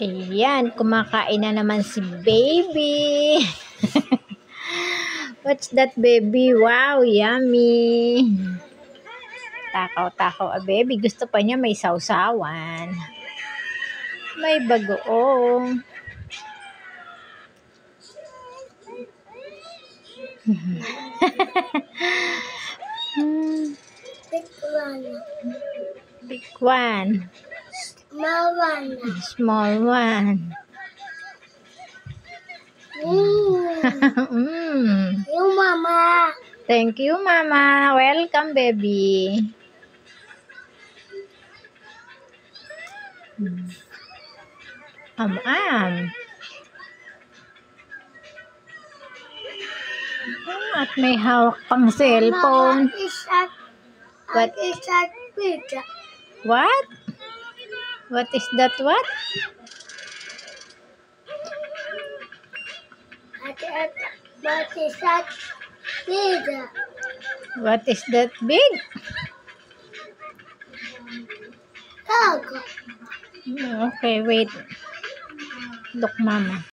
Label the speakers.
Speaker 1: Ayan, kumakain na naman si baby. What's that, baby? Wow, yummy. Takaw-takaw, baby. Gusto pa niya may sausawan. May bagoong.
Speaker 2: Big one.
Speaker 1: Big one.
Speaker 2: Small one.
Speaker 1: Small one.
Speaker 2: You, Mama.
Speaker 1: Thank you, Mama. Welcome, baby. At may hawak pang cellphone.
Speaker 2: What is that pizza?
Speaker 1: What? What is that? What?
Speaker 2: What is that pizza?
Speaker 1: What is that big?
Speaker 2: Dog.
Speaker 1: Okay, wait. Look, Mama.